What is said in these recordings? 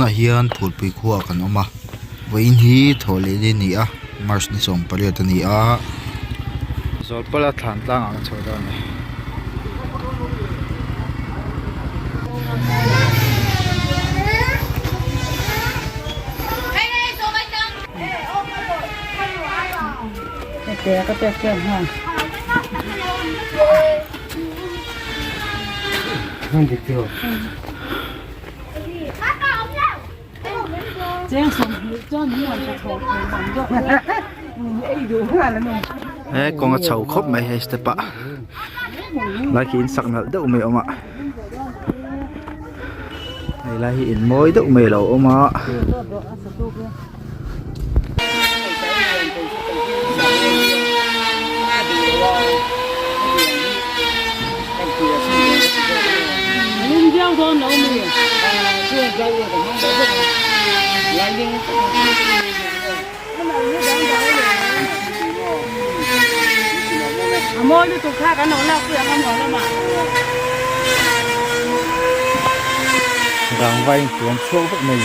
tunah hian Phulpui Khua kan awma voin hi thawleh ni a Mars ni som pariat ani a Zawlpal-a Thlan Tlang ang chhodan ni cái tiền ha không được chưa Giang sống cho những người cho thầu bằng cho ấy đủ là nó con chầu khóc mày hay step ạ lại khi sắc nở đậu mày ông ạ này lại hiện mối đậu mày lẩu ông ạ Hãy subscribe cho kênh Ghiền Mì Gõ để không bỏ lỡ những đang vay cuốn xuống của mình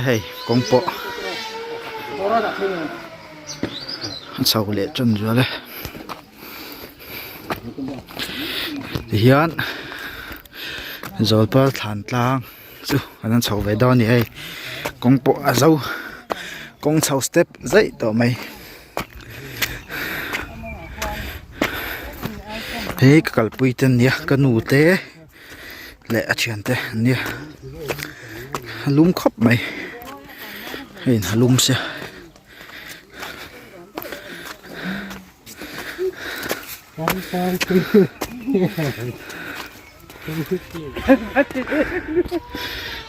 hey con bộ sau lệ chân rồi đấy thì hiện Zawlpal Thlan Tlang chú anh cháu về đó này con bộ dâu con cháu step dậy tỏ mày thế cái Phulpui tên nhỉ cái nụ té lệ chuyện thế nhỉ lúm khóc mày hình lúm xe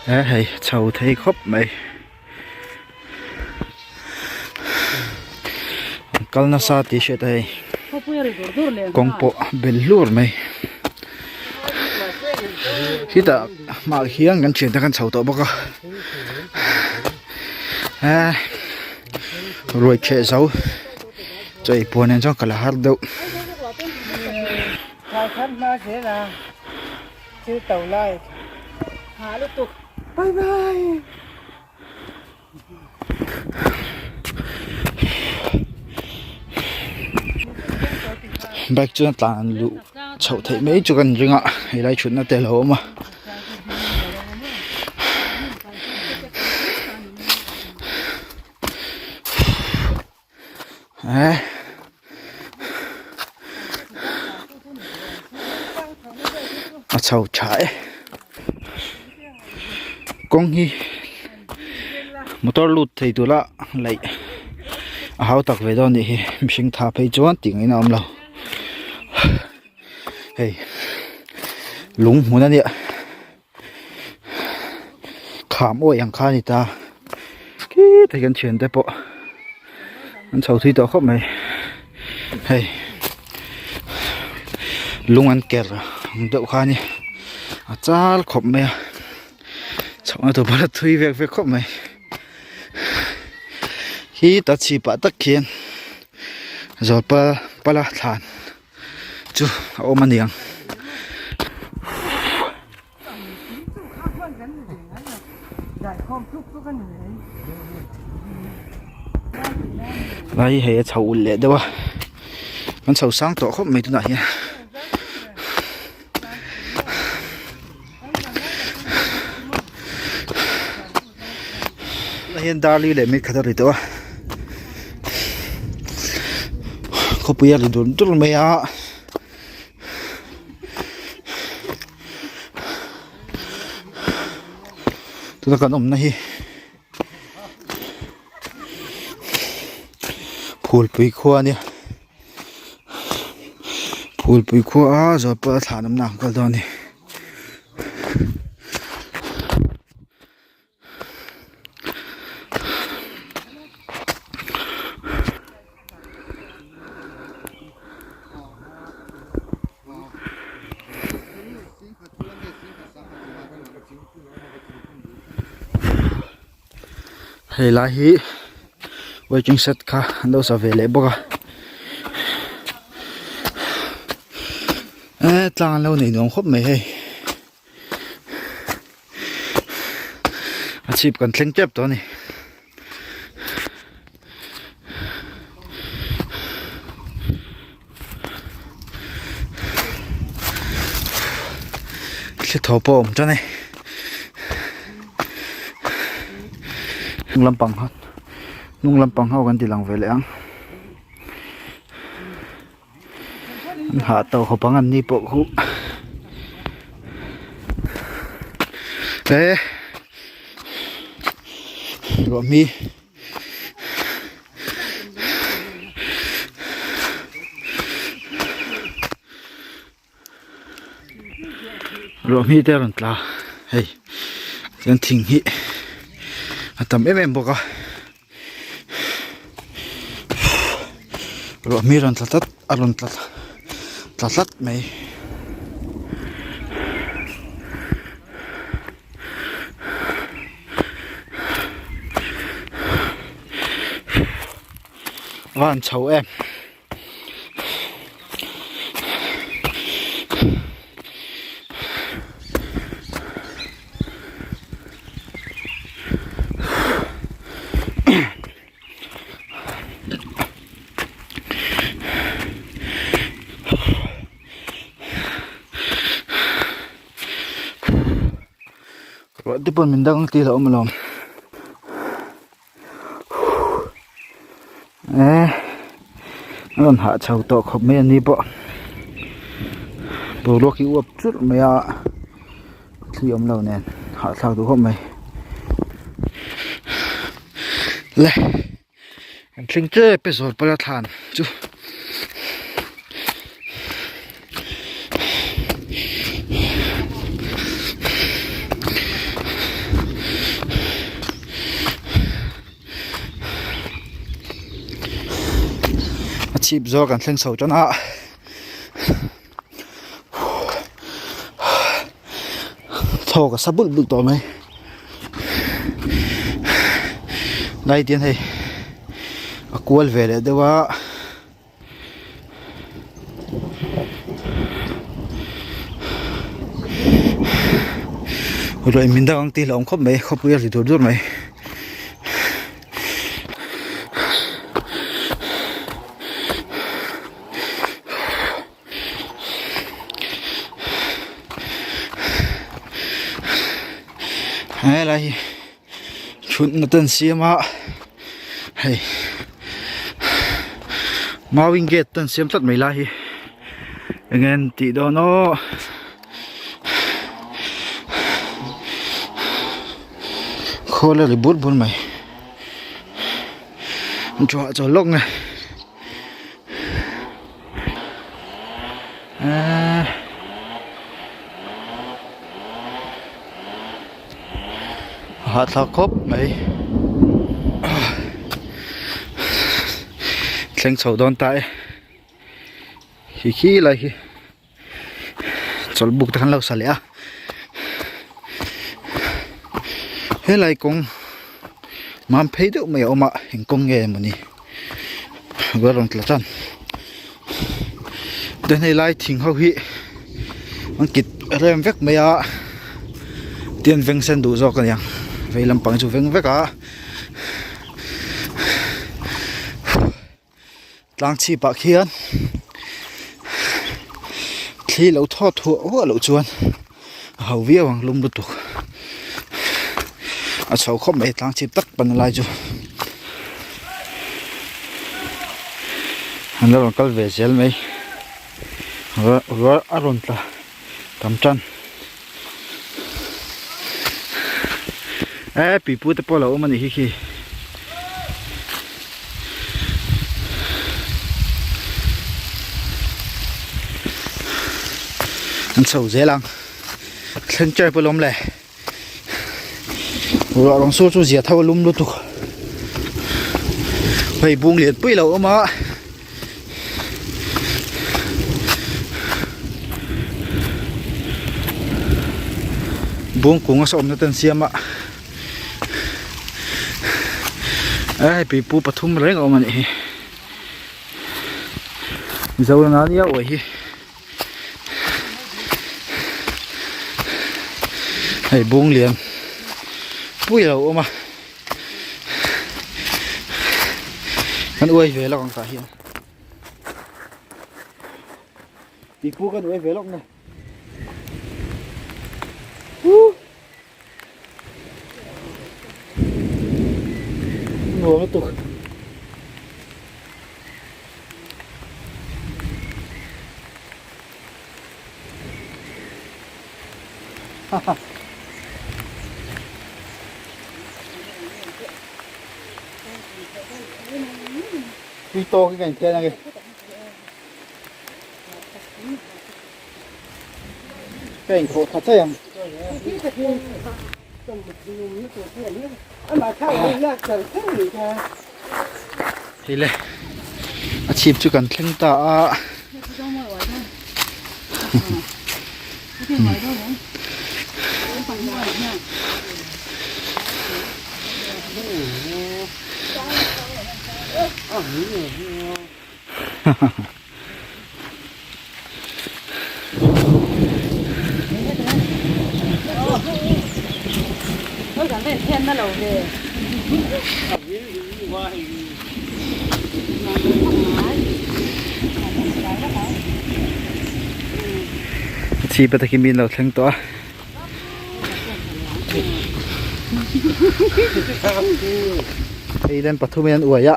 hey cháu thấy khóc mày KineMaster t-shirt đây con bộ bền lúa mày khi ta mà hiang ngăn chuyện ta kan cháu tao bóc rồi che cháu chơi buồn nên cho cả là hát đâu chưa tàu lại hả lúc tục bye bye bạch cho tàn lụ chậu thấy mấy cho gần rừng ạ hay lại chuyện nó tê lỗ mà chậu trái con hi motor lụt thì tôi là lại hao tắc về đó thì mình thả phải cho tiếng ấy nào lâu hey lúng muốn anh ạ khám ôi hàng khai ta cái thấy cái chuyện đấy bộ anh cháu thi đó khóc mày hey lúng ăn kẹt đậu khai nhỉ chả khóc mày cháu nó tụi bắt thuê việc khóc mày khi ta chỉ bắt tắc kiến Zawlpal-a Thlan chú ôm anh điang lại hệ cháu lệ đâu à con cháu sáng tỏ khóc mấy thứ này nha hiện đại lệ mấy cái đó à không bây giờ thì đồn rất là mê á tôi cần ông này Phulpui Khua nè Phulpui Khua rồi bữa thả nằm nặng cái đó nè hay là hi waiting set ka đâu sa về lẽ bốc à Tlang lâu này nó khóc mày hay chip còn Thlang chép đó này sẽ thổ bom cho này nung lâm bằng hao gần thì lòng về lẽng hạ tàu họ bằng ăn đi bộ khu đấy rồi mi teo rồi là hey dân thình hi tầm em bọc à rồi mi rồi tắt rồi tắt mày van cháu em rồi tiếp mình đang tí lỗ mà lòng nó hạ chầu tổ không mấy anh đi bộ bố lúc uống chút mấy ạ thì ông lâu nè hạ sao tôi không mày lẹ anh sinh chơi bây giờ bây giờ Thlan chú chip doกันเส้นเสาจนโทกับซับบุกตัวไหมได้เดียนให้กวนเวลเดี๋ยวว่าrồi mình đangตีหลงครบไหมครบเยอะสิตัวด้วยไหมอะไรชุดนัดเสียมาเฮ้ยมาวิ่งเกตตันเสียมตัดไม่ได้ยังไงติดโดนโคเลยหรือบุญบุญไหมจ่อลงไงหาทางครบไหมเส้นเสาโดนตายขี้อะไรจนบุกทางเราสละเฮ้ยไรกงมันเพย์ดูไม่เอามาเห็นกงเงี้ยมันนี่ก็ลองตละจันเดินในไล่ทิ้งเขาหิมันกิดเริ่มเวกไม่อะเตียนเวงเส้นดูจอกันยังไปลำปังจูเวงเวกอะล้างชีปากเขียนที่เราทอดถั่วหัวเราจวนเขาเวียวังลุมดุตุกอาชาวเขาไม่ล้างชีตักปันอะไรจูอันนั้นเราก็เวเซลไหมว่าอารมณ์ละทำจันปีพูดแต่พอเรามันอีกทีอันเสาเจลังเส้นใจไปล้มเลยเราลองสู้สู้เสียเท่าล้มรู้ตัวไปบุ้งเหรียญปุ้ยเราเอามาบุ้งกุ้งก็สมนั่นเต็มเสียมะปีปูปฐุมเร่งเอามันอีเจ้าหน้าเนี่ยโอ้ย hay buông liền bui lẩu mà con uôi về lọc cả hiện đi cua con uôi về lọc này ngồi nó tục đi to cái cảnh kia này cái cảnh khổ thật thế thì lệ chìm chú cần thanh tạ tôi cảm thấy thêm nó lâu về chỉ bắt cái min lâu thanh tạ đây đang bắt thu men uổng ya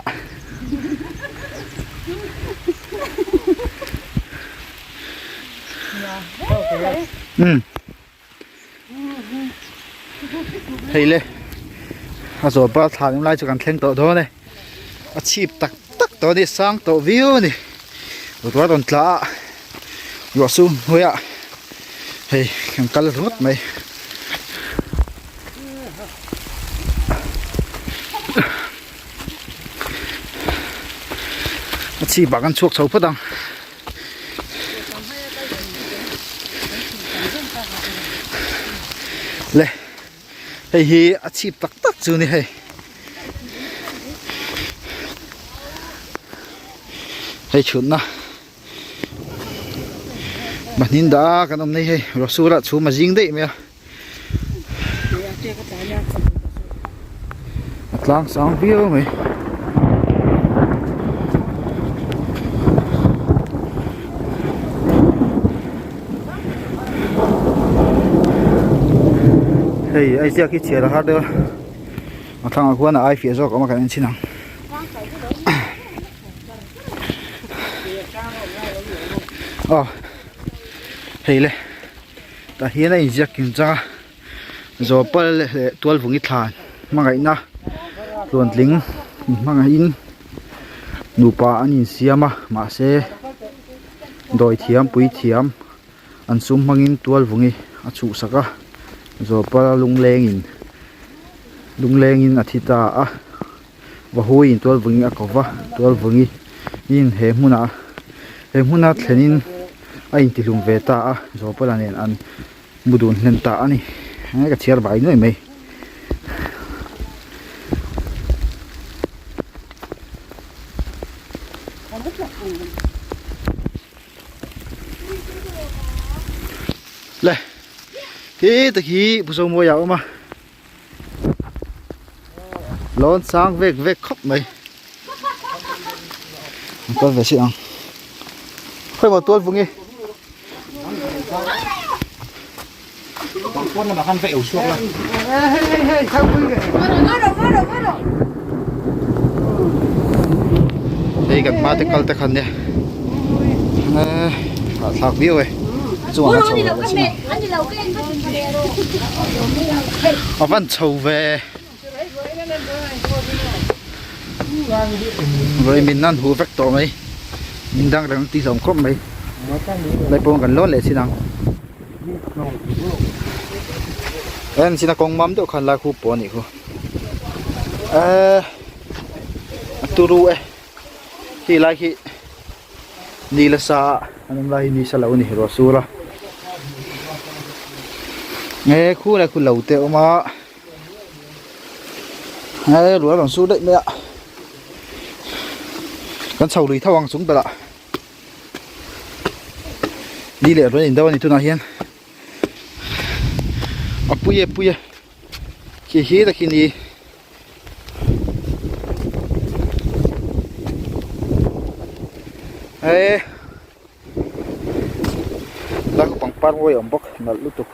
thấy lệ rồi ba thằng lại cho cần thanh tạ đó này chip tắc tắc đó đi sang tạ view này rồi đó còn lạ rồi xuống thôi ạ hey cần cắt rút mày chỉ bảo con chuột xấu phất đằng lệ hey hi chỉ tắc tắc chứ này hey hey chuẩn na mà nhìn đã cái ông này hey rồi xua là xua mà dính đấy mày Tlang sáng view mày hey ai giờ cái chia là hát đâu mà thằng Khua là ai phía sau có mà cái anh xin nào hey le ta hiền này giờ kiểm tra Zawlpal tual vùng ít Thlan mà cái na luôn lính mà cái in nụ pa anh in xiêm mà sẽ đòi thiam bùi thiam anh sum mangin tual vùng ấy chu saka Zawlpal lung leng in athita và hoi in tual vùng ấy akova tual vùng ấy in he muna thlenin ai ti lung ve ta Zawlpal nen an mudun len ta ani cái chiar bai noi mai lệ cái từ khi bù sông mua dạo mà lon sang về khóc mày con về xem phải một tuần vùng nghe con là khăn vẹo xuống là đây gặp ma tới khăn nè thạc view ấy chuột nó vẫn trâu về rồi mình ăn hú vector mấy mình đang đi dòng khóc mấy lại buông gần lót lại xin nào em xin con mắm đâu khăn là khu bỏ này khu turu ấy thì lại khi đi là sa anh lại đi sa lâu này rồi xưa rồi nghe khu này khu lẩu tẹo mà nghe đuổi bằng số đấy mẹ con sầu lùi thao bằng xuống bờ ạ đi lẹ rồi đến đâu này tôi nói hiền puye hi ta kini la ko pang par woi ombok nal lutuk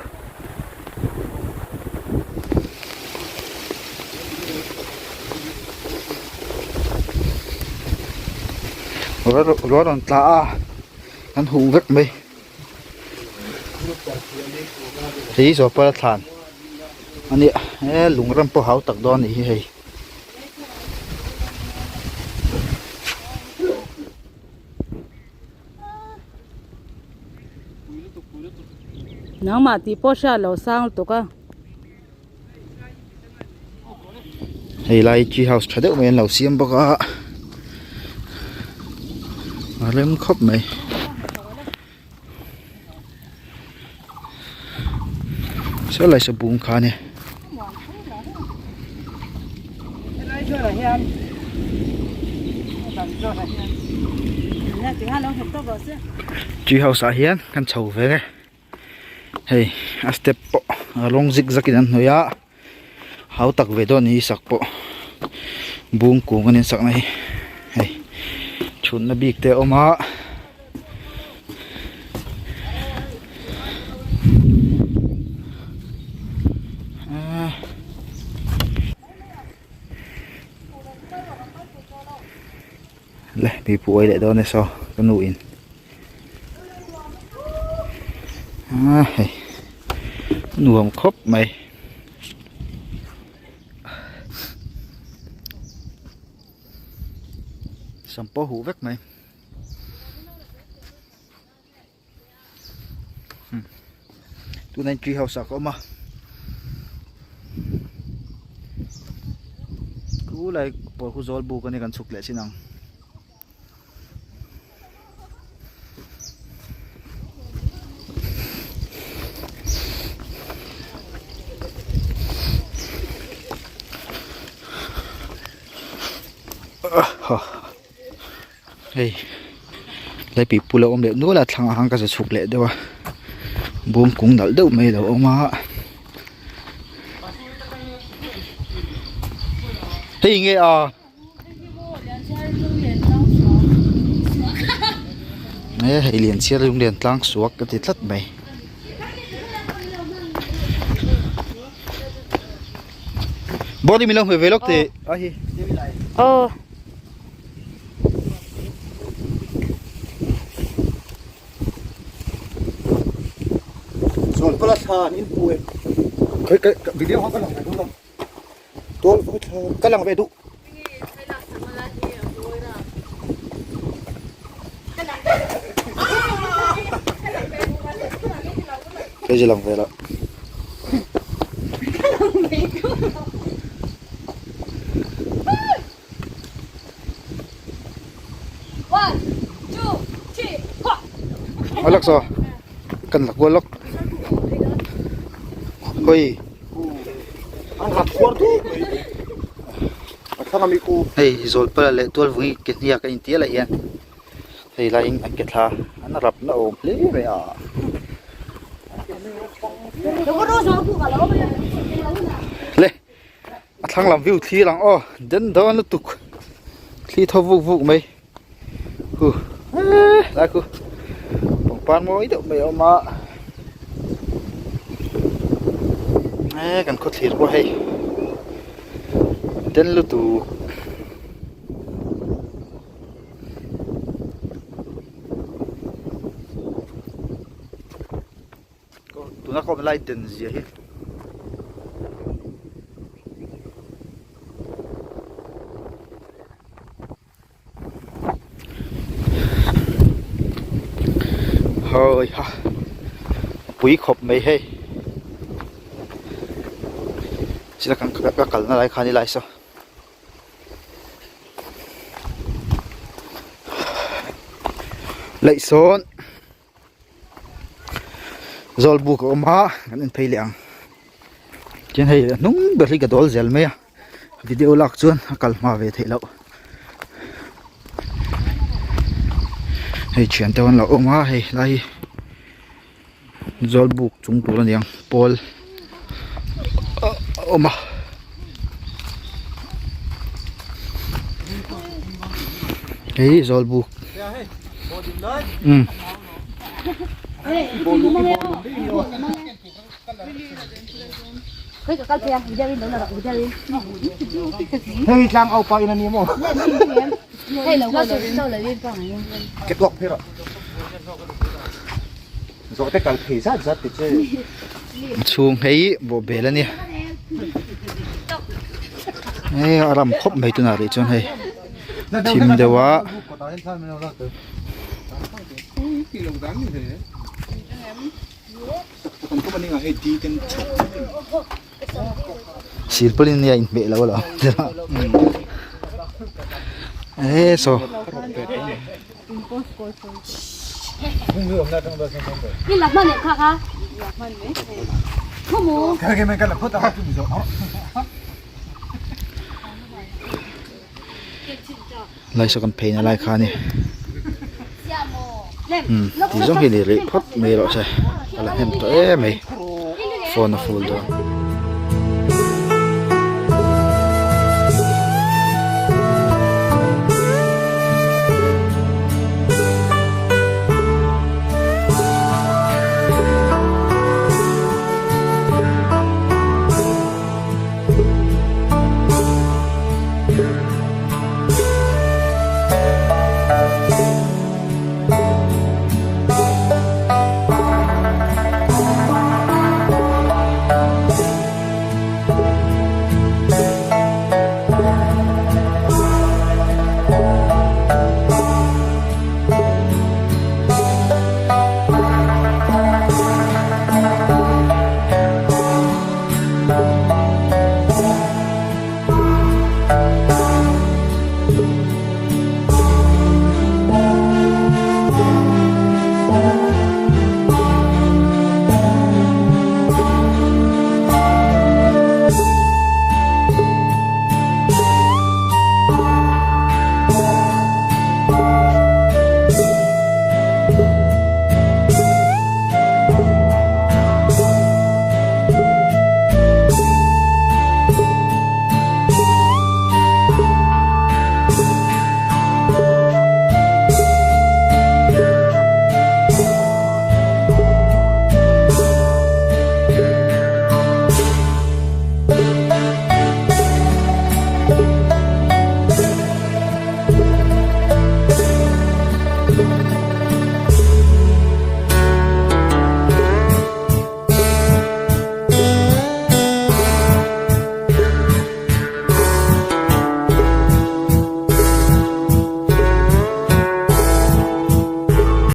rồi đòn tla ăn hùng vất mày thì rồi phải Thlan anh ấy lùng râm po háo tắc đó này hay nang mà tí po sa lo sang to ka hay lại tree house thật đấy mình lâu xiêm bọc à lên khóc mày sẽ lại sẽ buông khá nè tree house à hiền căn chầu về cái hey a step po long zigzag in no ya hau tak ve don hi sak po bung ku nganin sak nai hey chun na bik te oma le bi pu ai le don so kanu in hey nuông khóc mày sắm po hũ vét mày tụi này truy hậu sạc mà cú lại bỏ cú gió bù cái này cần sụp lại xin nào hey lại bị pula om lệ nữa là thằng hàng cái sụp lệ đâu à buông cũng đỡ đâu mày đâu ông mà hey nghe à nè hay liền xe dùng đèn Tlang xuống cái thịt lất mày body mình không phải về lúc thì Zawlpal-a in Phulpui cái video họ có làm phải đúng không? Tôi có làm về đủ. cái gì làm về đó lắc sao cần lạc qua lắc ôi Ang hardcore tu. Thằng mình cô. hey Zawlpal-a lệ tual vui cái nia cái intia lại yên hey lại anh cái tha anh rập nó ôm lấy vậy à lệ thằng làm view thi lăng ô đến đó nó tục thi thâu vụ vụ mày lại cô bóng pan mỗi độ mày ông mà cần có thiệt quá hay đến lúc tụ tụi nó có một light tiền gì hết hơi ha quý khop mày hay chỉ là các cẩn nó lại khai đi lại sao lại xuống rồi buộc ông ha anh thấy liền trên hay núng bật cái đồ gel mày video lạc chuan cẩn mà về thấy lậu hay chuyện tao là ông ha hay lại rồi buộc chúng tôi là liền Paul Oma. Hey, Zawlbu. Cái cái kia, bây giờ đi đâu là bây giờ đi. Hey, Tlang ao pa ina nimo. Hey, lâu quá rồi, đâu lại lên phòng. Kết gọc thế rồi. Rồi tất cả thấy rất rất thì chứ. Chuông hey bộ bể lên nè. Hey, aram khop mấy tuần rồi chọn hey. Team dewa. Silpulin niya in bể lâu lâu. Hey, so. Đi làm gì khác hả? Không mua. Cái mình cần là phốt tao cũng rồi. Lại sao con pain lại khá nè. Thì giống như này phốt mày rồi sao? Là hem tới mày. Phone full rồi.